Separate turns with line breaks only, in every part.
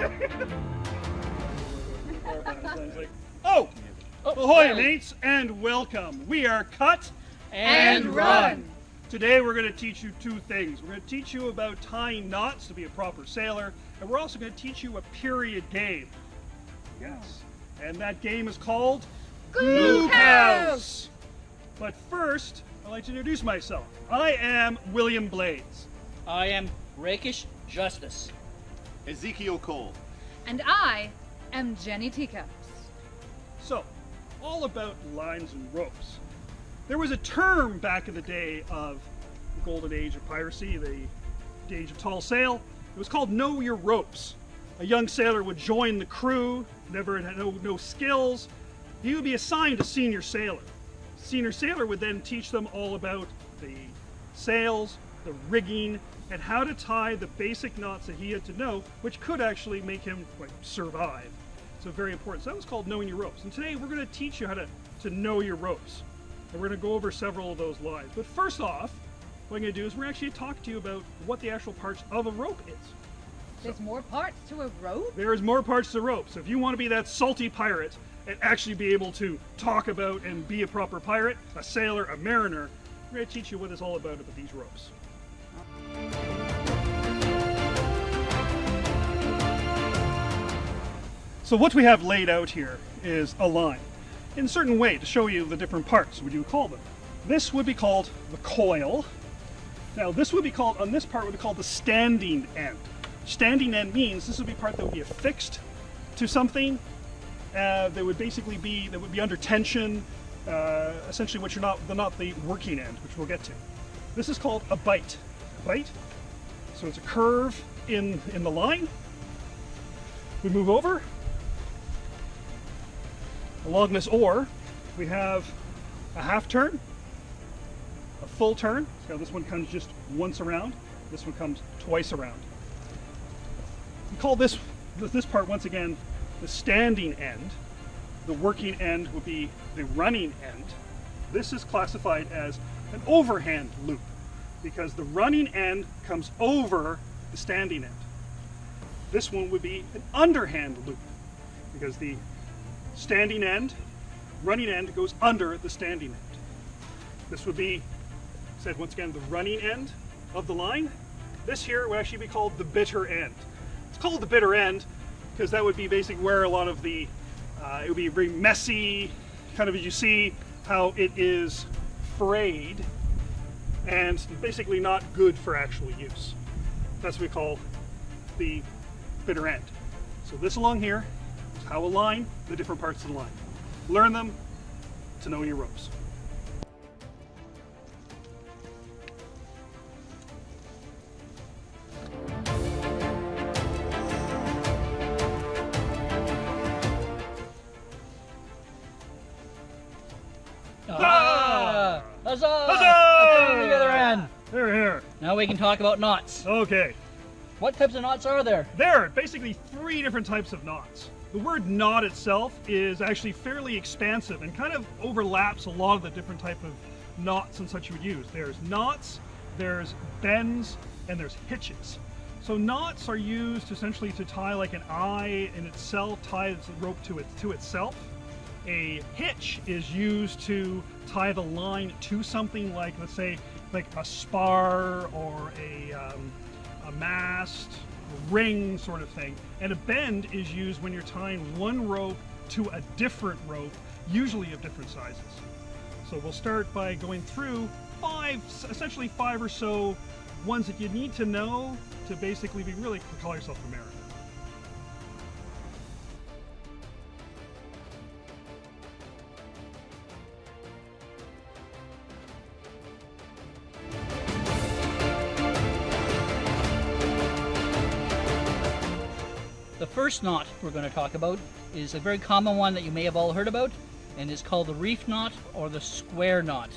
Okay. Oh! Ahoy, mates, and welcome. We are Cut
and Run.
Today we're going to teach you two things. We're going to teach you about tying knots to be a proper sailor, and we're also going to teach you a period game. Yes. And that game is called Glückhaus. But first, I'd like to introduce myself. I am William Blades.
I am Rakish Justice.
Ezekiel Cole.
And I am Jenny Teacups.
So, all about lines and ropes. There was a term back in the day of the golden age of piracy, the age of tall sail. It was called know your ropes. A young sailor would join the crew, never had no skills. He would be assigned a senior sailor. Senior sailor would then teach them all about the sails, the rigging, and how to tie the basic knots that he had to know, which could actually make him survive. So very important. So that was called knowing your ropes. And today we're going to teach you how to know your ropes. And we're going to go over several of those lines. But first off, what I'm going to do is we're actually going to talk to you about what the actual parts of a rope is.
There's more parts to a rope?
There's more parts to a rope. So if you want to be that salty pirate and actually be able to talk about and be a proper pirate, a sailor, a mariner, we're going to teach you what it's all about these ropes. So what we have laid out here is a line in a certain way to show you the different parts. What do you call them? This would be called the coil. Now this would be called, on this part would be called the standing end. Standing end means this would be part that would be affixed to something. That would basically be, that would be under tension, essentially which are not the working end, which we'll get to. This is called a bight. A bight. So it's a curve in the line. We move over. Along this oar, we have a half turn, a full turn. So this one comes just once around. This one comes twice around. We call this part once again the standing end. The working end would be the running end. This is classified as an overhand loop because the running end comes over the standing end. This one would be an underhand loop because the standing end, running end goes under the standing end. This would be, said once again, the running end of the line. This here would actually be called the bitter end. It's called the bitter end because that would be basically where a lot of the, it would be very messy, kind of as you see how it is frayed and basically not good for actual use. That's what we call the bitter end. So this along here is how a line, the different parts of the line. Learn them to know your ropes.
Huzzah!
Huzzah!
The other end.
Here.
Now we can talk about knots.
Okay.
What types of knots are there?
There are basically three different types of knots. The word knot itself is actually fairly expansive and kind of overlaps a lot of the different type of knots and such you would use. There's knots, there's bends, and there's hitches. So knots are used essentially to tie like an eye in itself, ties the rope to itself. A hitch is used to tie the line to something like, let's say, like a spar or a mast, a ring sort of thing. And a bend is used when you're tying one rope to a different rope, usually of different sizes. So we'll start by going through essentially five or so ones that you need to know to basically be really call yourself a mariner.
The first knot we're going to talk about is a very common one that you may have all heard about, and it's called the reef knot or the square knot.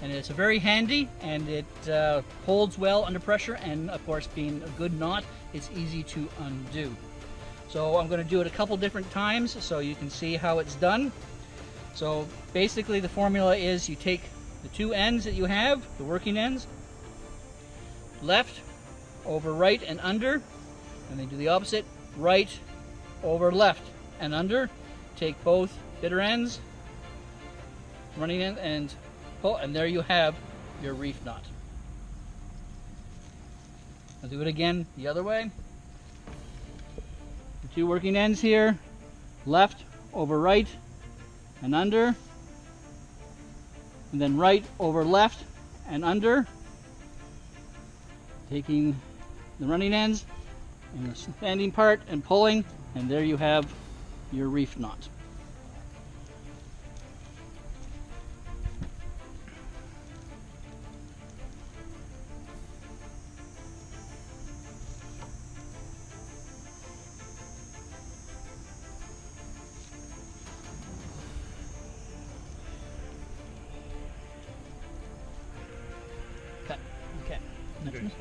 And it's very handy, and it holds well under pressure, and of course, being a good knot, it's easy to undo. So I'm going to do it a couple different times so you can see how it's done. So basically the formula is you take the two ends that you have, the working ends, left over right and under, and then do the opposite, right over left and under. Take both bitter ends, running end, and pull, and there you have your reef knot. I'll do it again the other way. The two working ends here, left over right and under, and then right over left and under, taking the running ends and the standing part and pulling, and there you have your reef knot. Okay. Next one.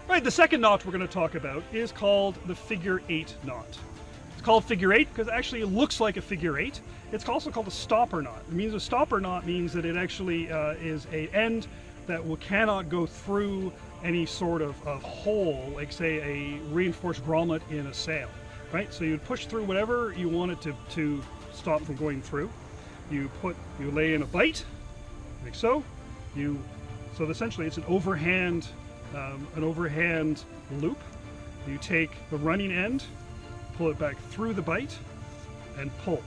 Right, the second knot we're going to talk about is called the figure 8 knot. It's called figure 8 because actually it looks like a figure 8. It's also called a stopper knot. It means a stopper knot means that it actually is an end that cannot go through any sort of hole, like say a reinforced grommet in a sail. Right, so you'd push through whatever you wanted to stop from going through. You lay in a bight, like so. So essentially it's an overhand loop. You take the running end, pull it back through the bight, and pull.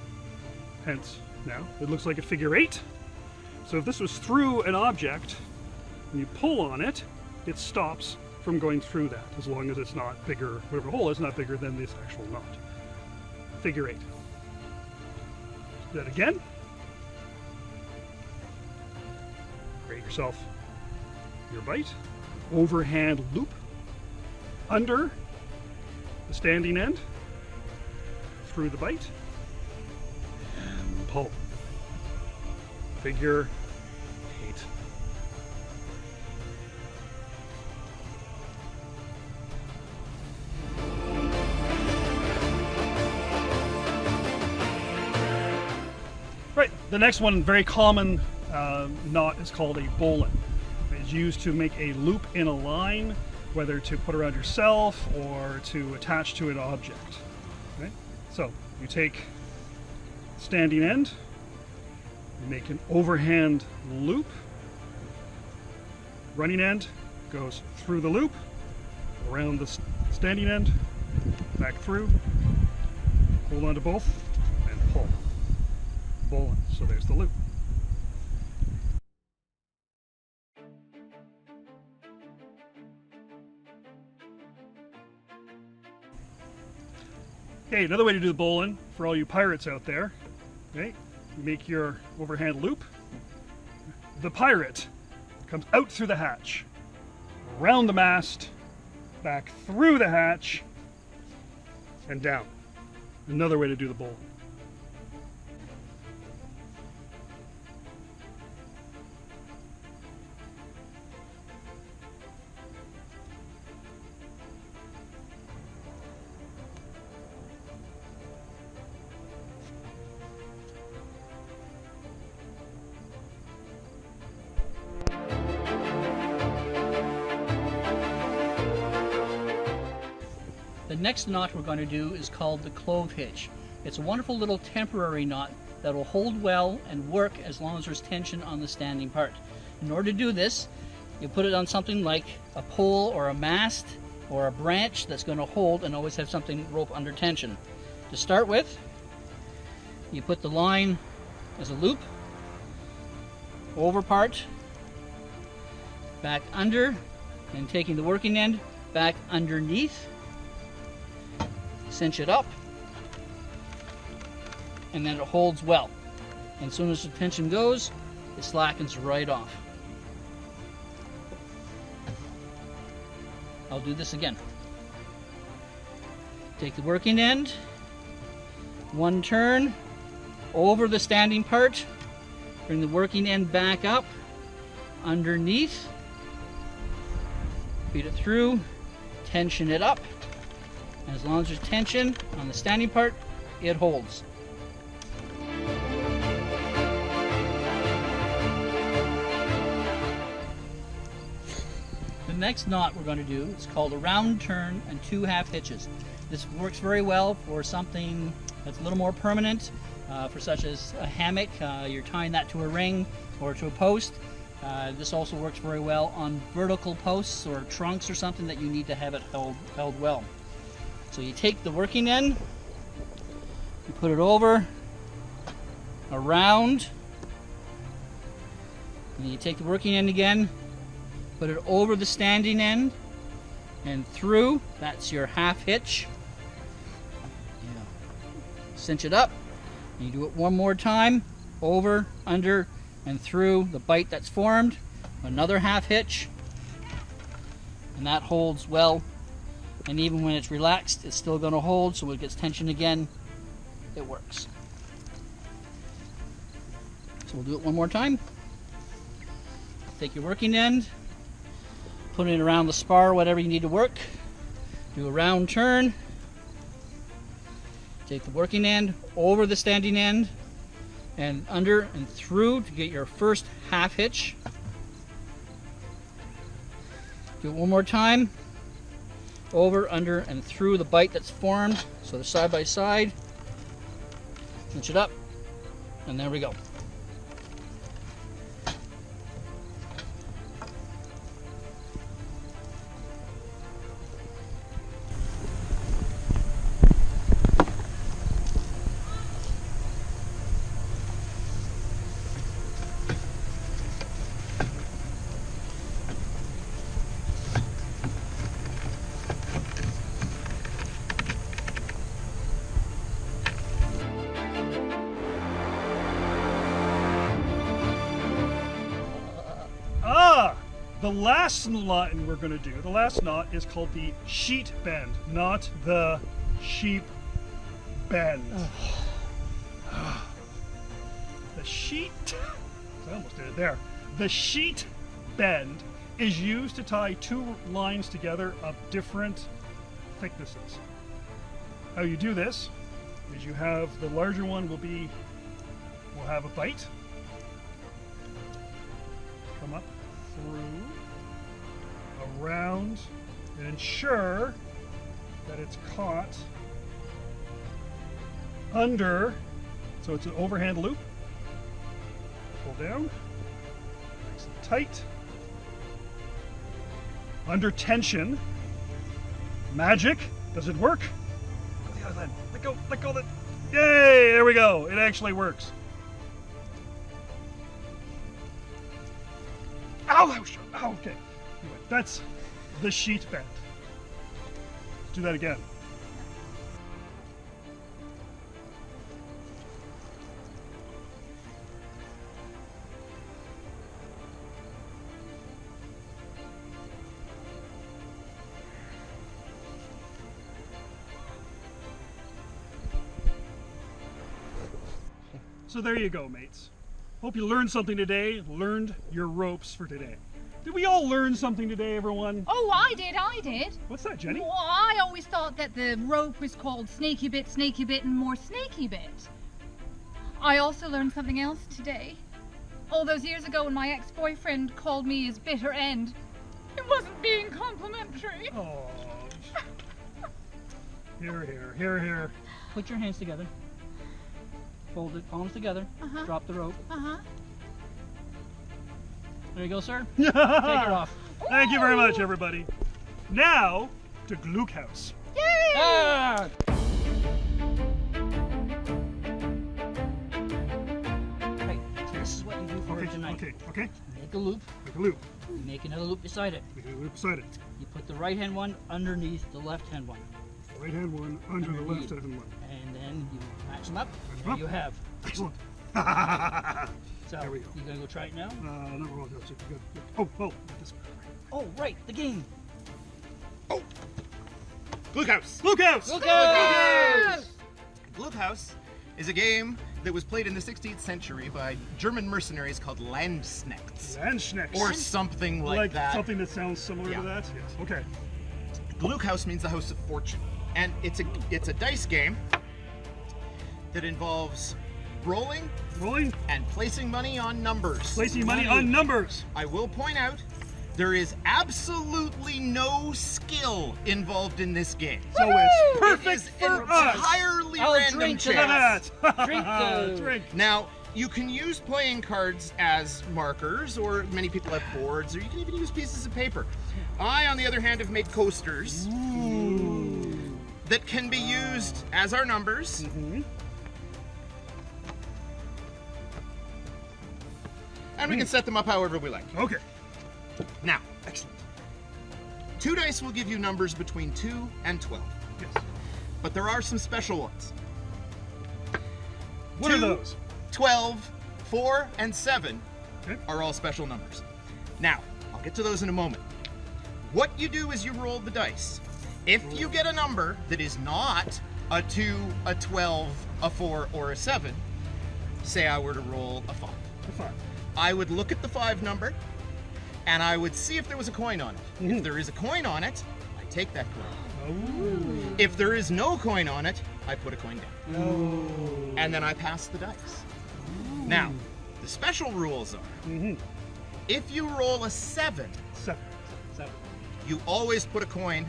Hence, now it looks like a figure 8. So if this was through an object, and you pull on it, it stops from going through that, as long as it's not bigger, whatever hole is not bigger than this actual knot. Figure 8. Do that again. Create yourself your bight. Overhand loop under the standing end, through the bight, and pull. Figure 8. Right, the next one, very common knot, is called a bowline. It's used to make a loop in a line, whether to put around yourself or to attach to an object. Right? So you take standing end, you make an overhand loop, running end goes through the loop, around the standing end, back through, hold on to both, and pull. Bowline. So there's the loop. Okay, another way to do the bowline for all you pirates out there. Okay, you make your overhand loop. The pirate comes out through the hatch, around the mast, back through the hatch, and down. Another way to do the bowline.
The next knot we're going to do is called the Clove Hitch. It's a wonderful little temporary knot that will hold well and work as long as there's tension on the standing part. In order to do this, you put it on something like a pole or a mast or a branch that's going to hold and always have something rope under tension. To start with, you put the line as a loop, over part, back under, and taking the working end back underneath, cinch it up, and then it holds well. And as soon as the tension goes, it slackens right off. I'll do this again. Take the working end, one turn, over the standing part, bring the working end back up, underneath, feed it through, tension it up. And as long as there's tension on the standing part, it holds. The next knot we're going to do is called a round turn and 2 half hitches. This works very well for something that's a little more permanent, for such as a hammock. You're tying that to a ring or to a post. This also works very well on vertical posts or trunks or something that you need to have it held well. So you take the working end, you put it over, around, and you take the working end again, put it over the standing end and through. That's your half hitch. Cinch it up. You do it one more time, over, under, and through the bite that's formed. Another half hitch, and that holds well. And even when it's relaxed, it's still going to hold. So when it gets tension again, it works. So we'll do it one more time. Take your working end, put it around the spar, whatever you need to work. Do a round turn. Take the working end over the standing end and under and through to get your first half hitch. Do it one more time. Over, under, and through the bite that's formed. So they're side by side. Cinch it up, and there we go.
The last knot we're going to do, the last knot is called the sheet bend, not the sheep bend. The sheet, I almost did it there. The sheet bend is used to tie 2 lines together of different thicknesses. How you do this is you have the larger one will have a bite. Come up through, around, and ensure that it's caught under, so it's an overhand loop. Pull down, nice and tight, under tension. Magic, does it work? Go the other end. Let go, yay, there we go, it actually works. Ow, that was sharp. Oh, okay. Anyway, that's the sheet bend. Let's do that again. So there you go, mates. Hope you learned something today, learned your ropes for today. Did we all learn something today, everyone?
Oh, I did.
What's that, Jenny?
Well, I always thought that the rope was called snaky bit, and more snaky bit. I also learned something else today. All those years ago when my ex-boyfriend called me his bitter end, it wasn't being complimentary.
Oh. Here.
Put your hands together. Fold it, palms together. Drop the rope. There you go, sir. Take it off.
Thank you very much, everybody. Now to Glückhaus.
Yay!
Ah! Right, so this is what you do for her tonight.
Okay.
Make a loop.
Make a loop.
You make another loop beside it.
Make a loop beside it.
You put the right hand one underneath the left hand one.
The right hand one under the left hand one.
And then you match them up.
Match them
And
up.
you have.
Excellent.
So,
there we go.
You gonna go try it now?
No, we're all good. Good. Oh, this way.
Oh, right, the game.
Glückhaus.
Glückhaus!
Glückhaus is a game that was played in the 16th century by German mercenaries called Landsknechts.
Landsknecht.
Or something like that.
Something that sounds similar
Yeah.
to that? Yes. Okay.
Glückhaus means the house of fortune. And it's a dice game that involves rolling
Rolling.
and placing money on numbers.
Placing money on numbers.
I will point out There is absolutely no skill involved in this game.
So it's
It
perfect
is
for us.
entirely
I'll
random
drink to
chance.
That.
Drink the-
Drink.
Now, you can use playing cards as markers, or many people have boards, or you can even use pieces of paper. I, on the other hand, have made coasters that can be used as our numbers. And we can set them up however we like.
Okay.
Now,
Excellent.
2 dice will give you numbers between 2 and 12.
Yes.
But there are some special ones.
What are
2,
those?
12, 4, and 7
Okay.
are all special numbers. Now, I'll get to those in a moment. What you do is you roll the dice. If you get a number that is not a 2, a 12, a 4, or a 7, say I were to roll a 5.
Fine.
I would look at the 5 number, and I would see if there was a coin on it.
Mhm.
If there is a coin on it, I take that coin.
Oh.
If there is no coin on it, I put a coin down.
Oh.
And then I pass the dice. Now, the special rules are, if you roll a 7,
7.
you always put a coin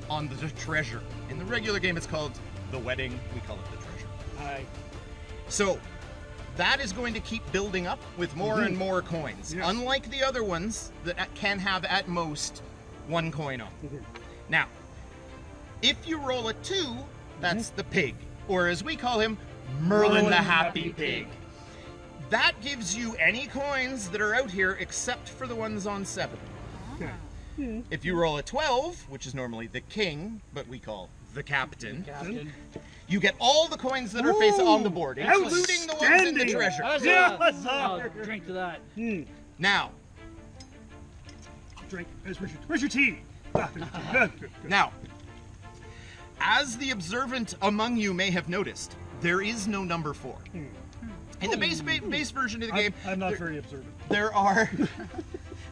on the treasure. In the regular game, it's called the wedding. We call it the treasure.
Aye.
So that is going to keep building up with more and more coins,
Yes.
unlike the other ones that can have at most 1 coin on. Now, if you roll a 2, that's the pig, or as we call him, Merlin the Happy Pig. That gives you any coins that are out here except for the ones on 7.
Okay.
If you roll a 12, which is normally the king, but we call the captain,
Captain.
you get all the coins that are faced on the board, including the ones in the
Outstanding.
treasure.
That's
Yeah,
I'll
sir.
drink to that.
Now,
Drink. Where's your tea? Ah, there's your tea. Good, good.
now, as the observant among you may have noticed, there is no number 4. In the base version of the game,
I'm not very observant.
there are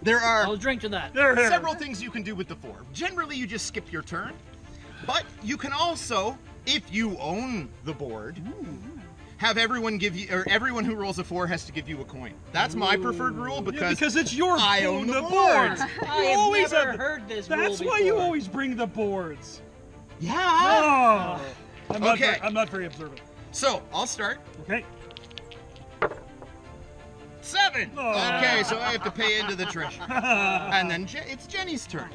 I'll drink to that.
There.
several things you can do with the 4. Generally, you just skip your turn, but you can also, if you own the board, have everyone give you, or everyone who rolls a 4 has to give you a coin. That's my preferred rule
Yeah,
because,
because it's your
I own the
board.
board.
I
You
have
always
never
have-
heard this rule
That's why you
before.
always bring the boards.
yeah.
Oh.
Okay.
I'm not very observant.
So I'll start.
Okay.
7.
Oh.
Okay, so I have to pay into the treasure, and then it's Jenny's turn.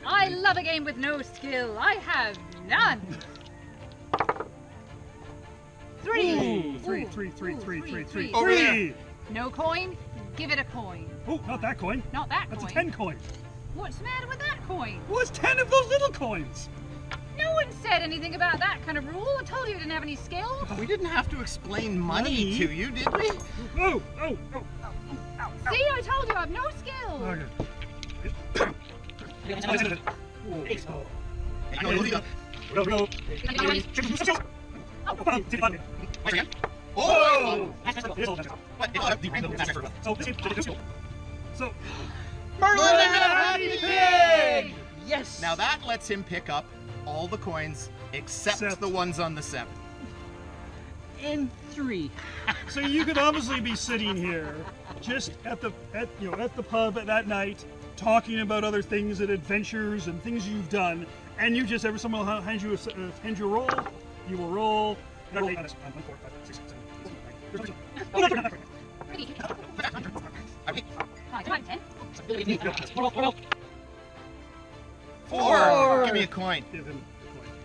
I love a game with no skill. I have none. 3.
Ooh, three.
Over there.
3.
No coin? Give it a coin.
Oh, not that coin.
Not that
That's
coin.
a 10 coin.
What's the matter with that coin?
Well, it's 10 of those little coins.
No one said anything about that kind of rule. I told you I didn't have any skill.
We didn't have to explain money
Money?
to you, did we?
Oh.
See, I told you I have no skill.
Oh!
So,
Merlin the Happy Pig!
Yes.
Now that lets him pick up all the coins except
Except-
the ones on the 7.
In 3.
so you could obviously be sitting here, just at the pub at that night, talking about other things and adventures and things you've done, and you just every someone will hand you a roll, you will roll.
Four! Give me a coin.
Give him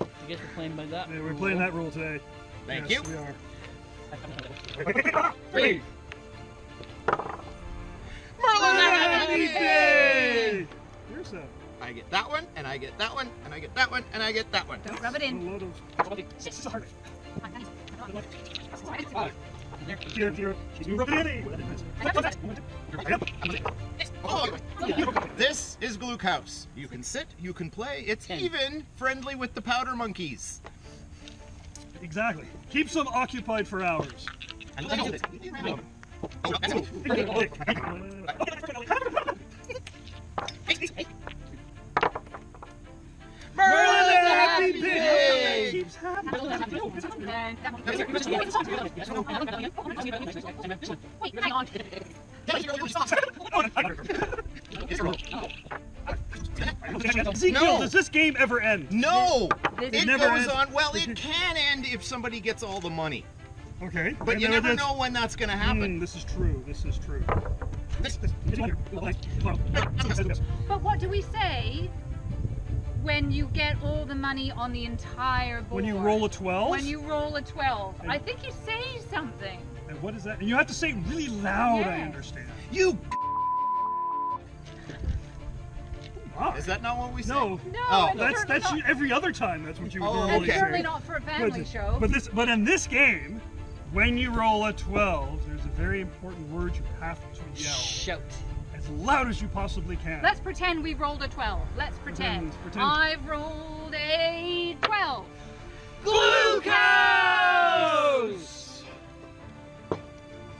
a coin.
I guess we're playing by that.
Yeah, we're playing that rule today.
Thank
Yes,
you.
we are.
3.
Merlin the Happy Pig!
Pig! Here's a
I get that one, and I get that one, and I get that one, and I get that one.
Don't rub it in.
load of. Sorry. Here.
Oh, this is Glückhaus. You can sit, you can play. It's
10.
even friendly with the powder monkeys.
Exactly. Keeps them occupied for hours.
Merlin the
Happy
Happy
Pig!
Pig!
Keeps happening.
Wait, hang on.
Ezekiel,
No.
does this game ever end?
No!
This
It
never
goes
ends.
on. Well, it can end if somebody gets all the money.
Okay.
But
And
you
then
never
that's-
know when that's going to happen.
This is true. This is true.
But what do we say when you get all the money on the entire board?
When you roll a 12?
When you roll a 12. I think you say something.
And what is that? And you have to say it really loud, I
Yes.
understand.
You.
Ah,
Is that not what we say?
no.
No,
Oh,
it's
That's
certainly not.
every other time that's what you would
Oh,
normally
It's
okay.
certainly
say.
not for a family show.
But in this game, when you roll a 12, there's a very important word you have to yell
Shout.
as loud as you possibly can.
Let's pretend we rolled a 12. Let's pretend.
Pretend.
I've rolled a 12.
Glückhaus!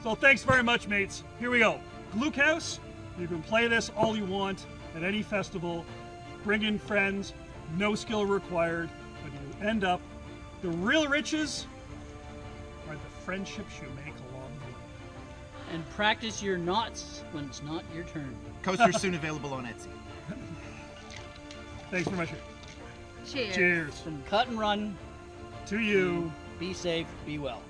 So thanks very much, mates. Here we go. Glückhaus. You can play this all you want at any festival. Bring in friends. No skill required. But you end up. The real riches are the friendships you make along the way.
And practice your knots when it's not your turn.
Coaster's soon available on Etsy.
Thanks very much.
Cheers.
Cheers
From Cut and Run,
to you.
be safe, be well.